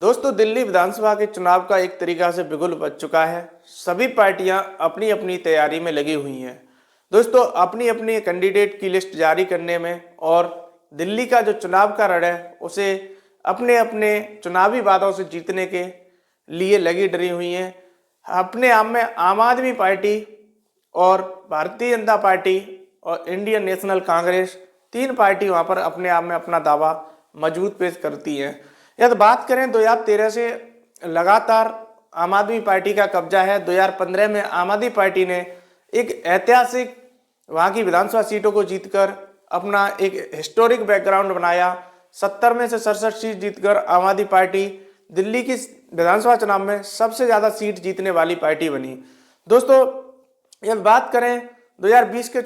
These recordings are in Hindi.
दोस्तों, दिल्ली विधानसभा के चुनाव का एक तरीका से बिगुल बज चुका है। सभी पार्टियां अपनी अपनी तैयारी में लगी हुई हैं। दोस्तों, अपनी अपनी कैंडिडेट की लिस्ट जारी करने में और दिल्ली का जो चुनाव का रण है उसे अपने अपने चुनावी वादों से जीतने के लिए लगी डरी हुई हैं। अपने आप में आम आदमी पार्टी और भारतीय जनता पार्टी और इंडियन नेशनल कांग्रेस, तीन पार्टी वहां पर अपने आप में अपना दावा मजबूत पेश करती हैं। यदि बात करें 2013 से लगातार आम आदमी पार्टी का कब्जा है। 2015 में आम आदमी पार्टी ने एक ऐतिहासिक वहां की विधानसभा सीटों को जीतकर अपना एक हिस्टोरिक बैकग्राउंड बनाया। 70 में से 67 सीट जीतकर आम आदमी पार्टी दिल्ली की विधानसभा चुनाव में सबसे ज्यादा सीट जीतने वाली पार्टी बनी। दोस्तों, यदि बात करें 2020 के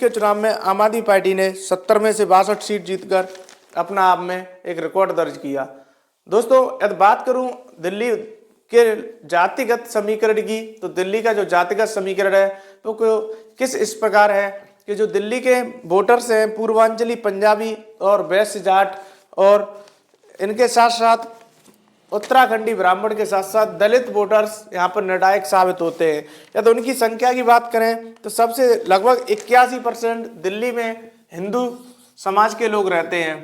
चुनाव में आम आदमी पार्टी ने 70 में से 62 सीट जीतकर अपना आप में एक रिकॉर्ड दर्ज किया। दोस्तों, यदि बात करूं दिल्ली के जातिगत समीकरण की, तो दिल्ली का जो जातिगत समीकरण है तो किस इस प्रकार है कि जो दिल्ली के वोटर्स हैं पूर्वांचली पंजाबी और वैश्य जाट और इनके साथ साथ उत्तराखंडी ब्राह्मण के साथ साथ दलित वोटर्स यहाँ पर निर्णायक साबित होते हैं। या तो उनकी संख्या की बात करें तो सबसे लगभग 81% दिल्ली में हिंदू समाज के लोग रहते हैं।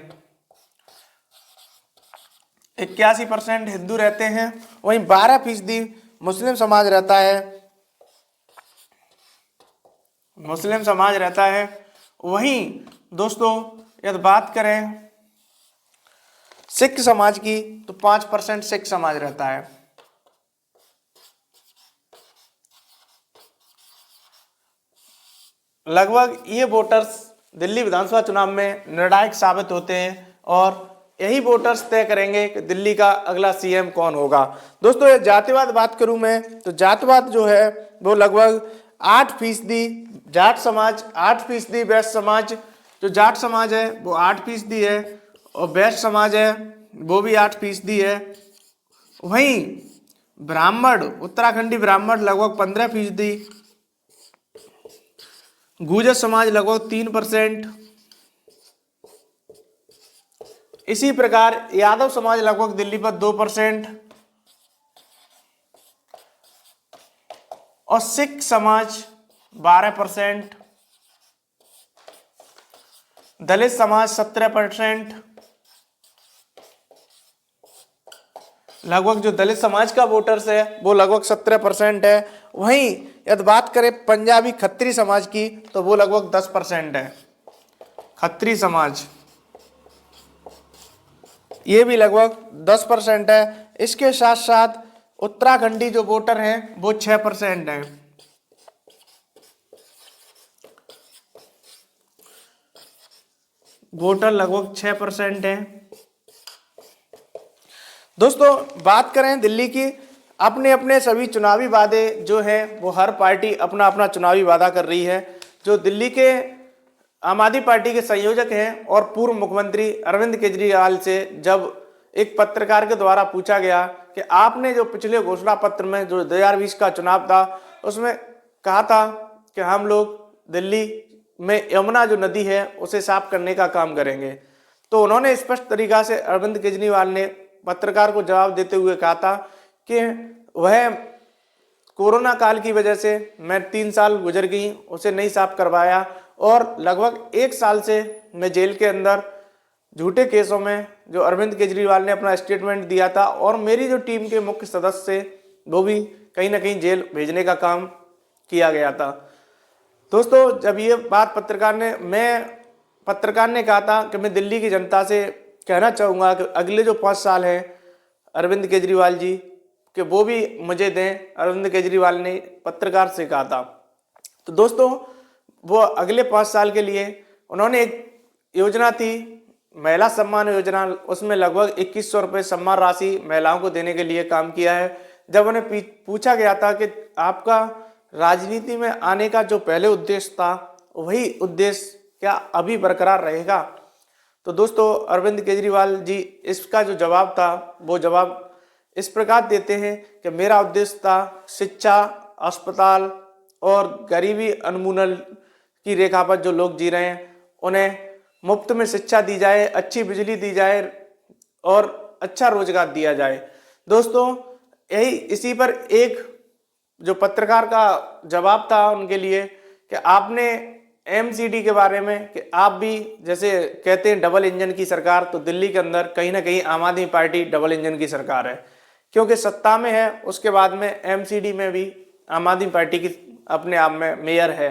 81% हिंदू रहते हैं, वहीं 12% मुस्लिम समाज रहता है। वहीं दोस्तों, यदि बात करें सिख समाज की तो 5% सिख समाज रहता है। लगभग ये वोटर्स दिल्ली विधानसभा चुनाव में निर्णायक साबित होते हैं और यही वोटर्स तय करेंगे कि दिल्ली का अगला सीएम कौन होगा। दोस्तों, ये जातिवाद बात करूं मैं तो जातिवाद जो है वो लगभग 8% जाट समाज, 8% वैश्य समाज। जो जाट समाज है वो 8% है और वैश्य समाज है वो भी 8% है। वहीं ब्राह्मण, उत्तराखंडी ब्राह्मण लगभग 15%, गुर्जर समाज लगभग 3%, इसी प्रकार यादव समाज लगभग दिल्ली पर 2% और सिख समाज 12%, दलित समाज 17%। लगभग जो दलित समाज का वोटर्स है वो लगभग 17% है। वहीं यदि बात करें पंजाबी खत्री समाज की तो वो लगभग 10% है। खत्री समाज ये भी लगभग 10% है। इसके साथ साथ उत्तराखंडी जो वोटर हैं वो 6% है। वोटर लगभग 6% है। दोस्तों, बात करें दिल्ली की, अपने अपने सभी चुनावी वादे जो है वो हर पार्टी अपना अपना चुनावी वादा कर रही है। जो दिल्ली के आम आदमी पार्टी के संयोजक हैं और पूर्व मुख्यमंत्री अरविंद केजरीवाल से जब एक पत्रकार के द्वारा पूछा गया कि आपने जो पिछले घोषणा पत्र में जो 2020 का चुनाव था उसमें कहा था कि हम लोग दिल्ली में यमुना जो नदी है उसे साफ करने का काम करेंगे, तो उन्होंने स्पष्ट तरीका से अरविंद केजरीवाल ने पत्रकार को जवाब देते हुए कहा था कि वह कोरोना काल की वजह से मैं 3 साल गुजर गई, उसे नहीं साफ करवाया और लगभग 1 साल से मैं जेल के अंदर झूठे केसों में जो अरविंद केजरीवाल ने अपना स्टेटमेंट दिया था और मेरी जो टीम के मुख्य सदस्य वो भी कहीं ना कहीं जेल भेजने का काम किया गया था। दोस्तों, जब ये बात पत्रकार ने कहा था कि मैं दिल्ली की जनता से कहना चाहूँगा कि अगले जो 5 साल हैं अरविंद केजरीवाल जी कि वो भी मुझे दें, अरविंद केजरीवाल ने पत्रकार से कहा था। तो दोस्तों, वो अगले 5 साल के लिए उन्होंने एक योजना थी महिला सम्मान योजना, उसमें लगभग 2100 रुपये सम्मान राशि महिलाओं को देने के लिए काम किया है। जब उन्हें पूछा गया था कि आपका राजनीति में आने का जो पहले उद्देश्य था वही उद्देश्य क्या अभी बरकरार रहेगा, तो दोस्तों अरविंद केजरीवाल जी इसका जो जवाब था वो जवाब इस प्रकार देते हैं कि मेरा उद्देश्य था शिक्षा, अस्पताल और गरीबी उन्मूलन की रेखा पर जो लोग जी रहे हैं उन्हें मुफ्त में शिक्षा दी जाए, अच्छी बिजली दी जाए और अच्छा रोजगार दिया जाए। दोस्तों यही इसी पर एक जो पत्रकार का जवाब था उनके लिए कि आपने एमसीडी के बारे में कि आप भी जैसे कहते हैं डबल इंजन की सरकार, तो दिल्ली के अंदर कहीं ना कहीं आम आदमी पार्टी डबल इंजन की सरकार है, क्योंकि सत्ता में है, उसके बाद में एमसीडी में भी आम आदमी पार्टी की अपने आप में मेयर है।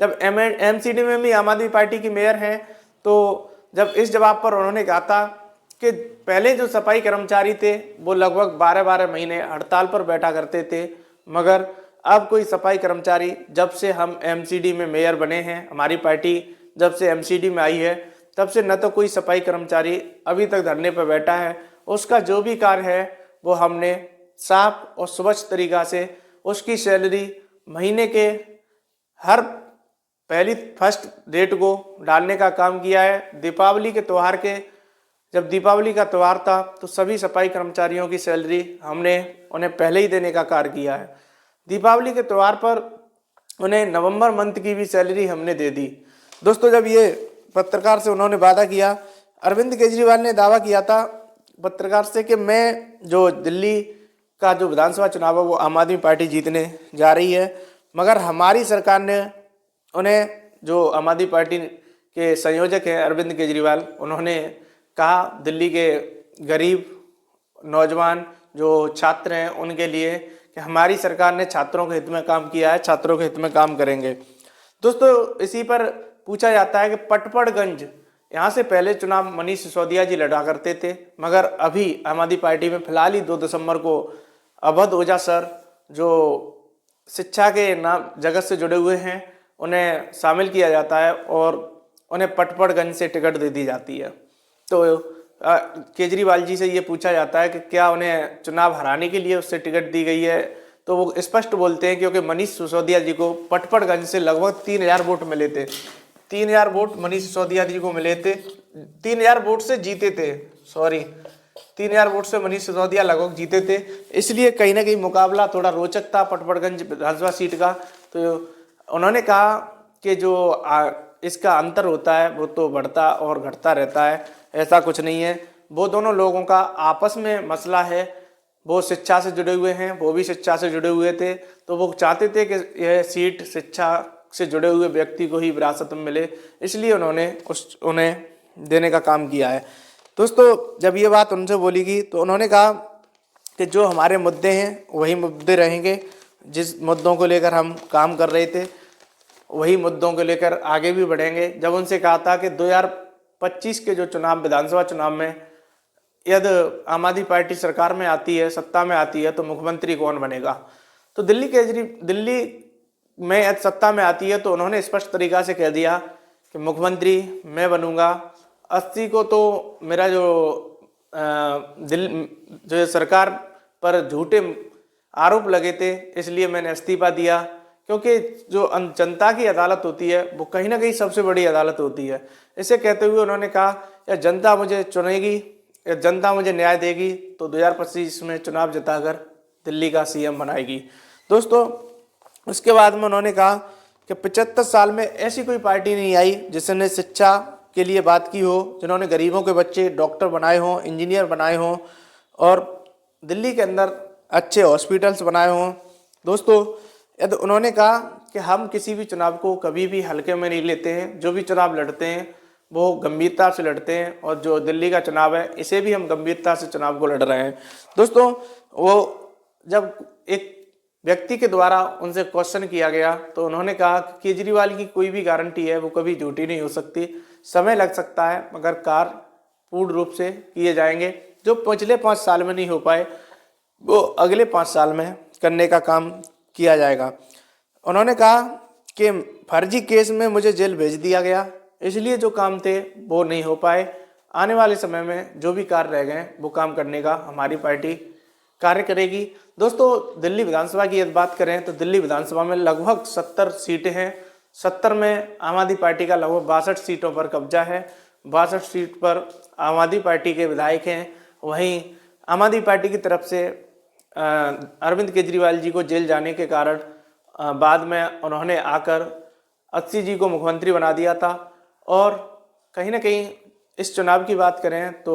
जब एमसीडी में भी आम आदमी पार्टी की मेयर है, तो जब इस जवाब पर उन्होंने कहा था कि पहले जो सफाई कर्मचारी थे वो लगभग 12-12 महीने हड़ताल पर बैठा करते थे, मगर अब कोई सफाई कर्मचारी, जब से हम एमसीडी में मेयर बने हैं, हमारी पार्टी जब से एमसीडी में आई है, तब से न तो कोई सफाई कर्मचारी अभी तक धरने पर बैठा है। उसका जो भी कार्य है वो हमने साफ और स्वच्छ तरीका से उसकी सैलरी महीने के हर पहली फर्स्ट डेट को डालने का काम किया है। दीपावली के त्यौहार के, जब दीपावली का त्यौहार था तो सभी सफाई कर्मचारियों की सैलरी हमने उन्हें पहले ही देने का कार्य किया है। दीपावली के त्यौहार पर उन्हें नवंबर मंथ की भी सैलरी हमने दे दी। दोस्तों जब ये पत्रकार से उन्होंने वादा किया, अरविंद केजरीवाल ने दावा किया था पत्रकार से कि मैं जो दिल्ली का जो विधानसभा चुनाव है वो आम आदमी पार्टी जीतने जा रही है, मगर हमारी सरकार ने उन्हें, जो आम आदमी पार्टी के संयोजक हैं अरविंद केजरीवाल, उन्होंने कहा दिल्ली के गरीब नौजवान जो छात्र हैं उनके लिए कि हमारी सरकार ने छात्रों के हित में काम किया है, छात्रों के हित में काम करेंगे। दोस्तों इसी पर पूछा जाता है कि पटपड़गंज, यहाँ से पहले चुनाव मनीष सिसोदिया जी लड़ा करते थे, मगर अभी आम आदमी पार्टी में फिलहाल ही 2 दिसंबर को अवध ओझा सर, जो शिक्षा के नाम जगत से जुड़े हुए हैं, उन्हें शामिल किया जाता है और उन्हें पटपड़गंज से टिकट दे दी जाती है। तो केजरीवाल जी से ये पूछा जाता है कि क्या उन्हें चुनाव हराने के लिए उससे टिकट दी गई है, तो वो स्पष्ट बोलते हैं क्योंकि मनीष सिसोदिया जी को पटपड़गंज से लगभग 3000 वोट मिले थे। 3000 वोट मनीष सिसोदिया जी को मिले थे, 3000 वोट से जीते थे, 3000 वोट से मनीष सिसोदिया लगभग जीते थे। इसलिए कहीं ना कहीं मुकाबला थोड़ा रोचक था पटपड़गंज विधानसभा सीट का। तो उन्होंने कहा कि जो इसका अंतर होता है वो तो बढ़ता और घटता रहता है, ऐसा कुछ नहीं है। वो दोनों लोगों का आपस में मसला है, वो शिक्षा से जुड़े हुए हैं, वो भी शिक्षा से जुड़े हुए थे, तो वो चाहते थे कि यह सीट शिक्षा से जुड़े हुए व्यक्ति को ही विरासत में मिले, इसलिए उन्होंने उन्हें देने का काम किया है। दोस्तों जब ये बात उनसे बोली गई तो उन्होंने कहा कि जो हमारे मुद्दे हैं वही मुद्दे रहेंगे, जिस मुद्दों को लेकर हम काम कर रहे थे वही मुद्दों को लेकर आगे भी बढ़ेंगे। जब उनसे कहा था कि 2025 के जो चुनाव, विधानसभा चुनाव में यदि आम आदमी पार्टी सरकार में आती है, सत्ता में आती है, तो मुख्यमंत्री कौन बनेगा, तो दिल्ली में यदि सत्ता में आती है तो उन्होंने स्पष्ट तरीका से कह दिया कि मुख्यमंत्री मैं बनूंगा। 80 को तो मेरा जो सरकार पर झूठे आरोप लगे थे, इसलिए मैंने इस्तीफा दिया, क्योंकि जो जनता की अदालत होती है वो कहीं ना कहीं सबसे बड़ी अदालत होती है। इसे कहते हुए उन्होंने कहा या जनता मुझे चुनेगी या जनता मुझे न्याय देगी तो 2025 में चुनाव जिताकर दिल्ली का सीएम बनाएगी। दोस्तों उसके बाद में उन्होंने कहा कि 75 साल में ऐसी कोई पार्टी नहीं आई जिसने शिक्षा के लिए बात की हो, जिन्होंने गरीबों के बच्चे डॉक्टर बनाए हों, इंजीनियर बनाए हों और दिल्ली के अंदर अच्छे हॉस्पिटल्स बनाए हों। दोस्तों यदि उन्होंने कहा कि हम किसी भी चुनाव को कभी भी हल्के में नहीं लेते हैं, जो भी चुनाव लड़ते हैं वो गंभीरता से लड़ते हैं, और जो दिल्ली का चुनाव है इसे भी हम गंभीरता से चुनाव को लड़ रहे हैं। दोस्तों वो जब एक व्यक्ति के द्वारा उनसे क्वेश्चन किया गया तो उन्होंने कहा कि केजरीवाल की कोई भी गारंटी है वो कभी झूठी नहीं हो सकती, समय लग सकता है मगर कार्य पूर्ण रूप से किए जाएंगे। जो पिछले 5 साल में नहीं हो पाए वो अगले 5 साल में करने का काम किया जाएगा। उन्होंने कहा कि फर्जी केस में मुझे जेल भेज दिया गया, इसलिए जो काम थे वो नहीं हो पाए। आने वाले समय में जो भी कार्य रह गए वो काम करने का हमारी पार्टी कार्य करेगी। दोस्तों दिल्ली विधानसभा की यदि बात करें तो दिल्ली विधानसभा में लगभग 70 सीटें हैं। 70 में आम आदमी पार्टी का लगभग 62 सीटों पर कब्जा है। 62 सीट पर आम आदमी पार्टी के विधायक हैं। वहीं आम आदमी पार्टी की तरफ से अरविंद केजरीवाल जी को जेल जाने के कारण बाद में उन्होंने आकर 80 जी को मुख्यमंत्री बना दिया था। और कहीं ना कहीं इस चुनाव की बात करें तो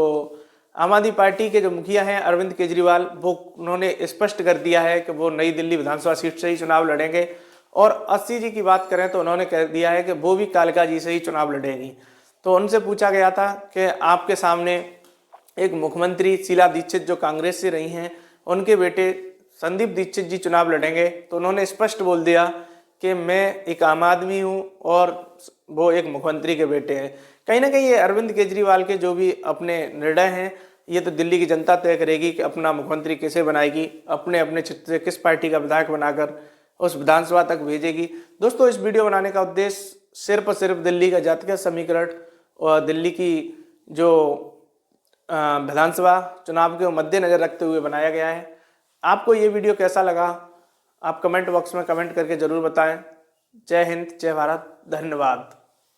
आम आदमी पार्टी के जो मुखिया हैं अरविंद केजरीवाल, वो उन्होंने स्पष्ट कर दिया है कि वो नई दिल्ली विधानसभा सीट से ही चुनाव लड़ेंगे। और अस्सी जी की बात करें तो उन्होंने कह दिया है कि वो भी कालका जी से ही चुनाव लड़ेंगी। तो उनसे पूछा गया था कि आपके सामने एक मुख्यमंत्री शीला दीक्षित जो कांग्रेस से रही हैं, उनके बेटे संदीप दीक्षित जी चुनाव लड़ेंगे, तो उन्होंने स्पष्ट बोल दिया कि मैं एक आम आदमी हूँ और वो एक मुख्यमंत्री के बेटे हैं। कहीं ना कहीं ये अरविंद केजरीवाल के जो भी अपने निर्णय हैं, ये तो दिल्ली की जनता तय करेगी कि अपना मुख्यमंत्री किसे बनाएगी, अपने अपने क्षेत्र से किस पार्टी का विधायक बनाकर उस विधानसभा तक भेजेगी। दोस्तों, इस वीडियो बनाने का उद्देश्य सिर्फ और सिर्फ दिल्ली का जातिगत समीकरण और दिल्ली की जो विधानसभा चुनाव के मद्देनजर रखते हुए बनाया गया है। आपको ये वीडियो कैसा लगा, आप कमेंट बॉक्स में कमेंट करके ज़रूर बताएं। जय हिंद, जय भारत, धन्यवाद।